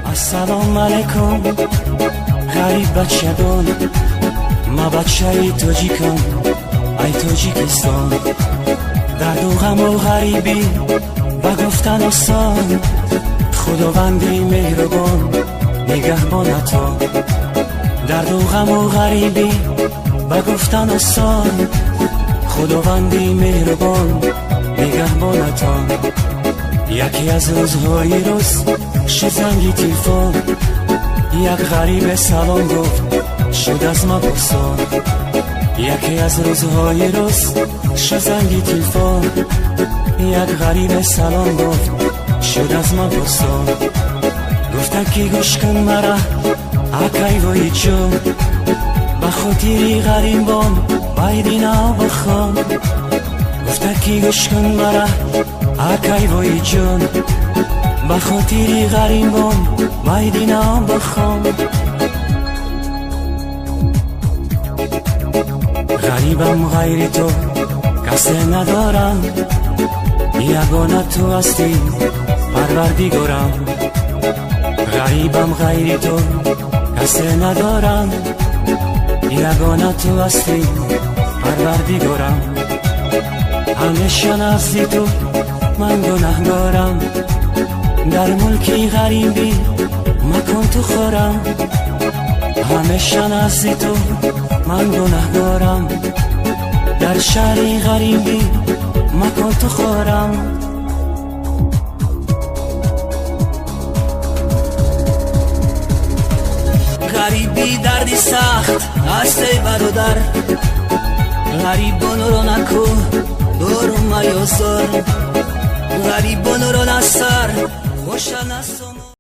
السلام علیکم غریب بچگان، ما بچه تاجیکم ای تاجیکستان. درد و غم و غریبی و گفتن آسان، خداوندی مهربان نگهبانتا. درد و غم و غریبی و گفتن آسان، خداوندی مهربان نگهبانتا. یکی از روزهای روز شد زنگی تلفن، یک غریب سلام گفت شد از ما پرسان. یکی از روزهای روز شد زنگی تلفن، یک غریب سلام گفت شد از ما پرسان. گفتن که گوش کن مرا اکای وای جون، به خاطری غریبان بایدینا بخوان. گفتن که گوش کن مرا اکای وای جون، به خاطری غریبان بایدینا بخوان. غریبم غیر تو کسی ندارم، یگانه تو هستی پروردگارم. غریبم غیر تو کسی ندارم، یگانه تو هستی پروردگارم. همیشه نزد تو من گناهکارم، در ملکی غریبی مکن تو خورم. همیشه نزد تو من گناهکارم، در شهری غریبی مکن تو خورم. غریبی دردی سخت است ای برادر، غریبان رو نکو دور میاسر. غریبان رو نسر خوش نسم.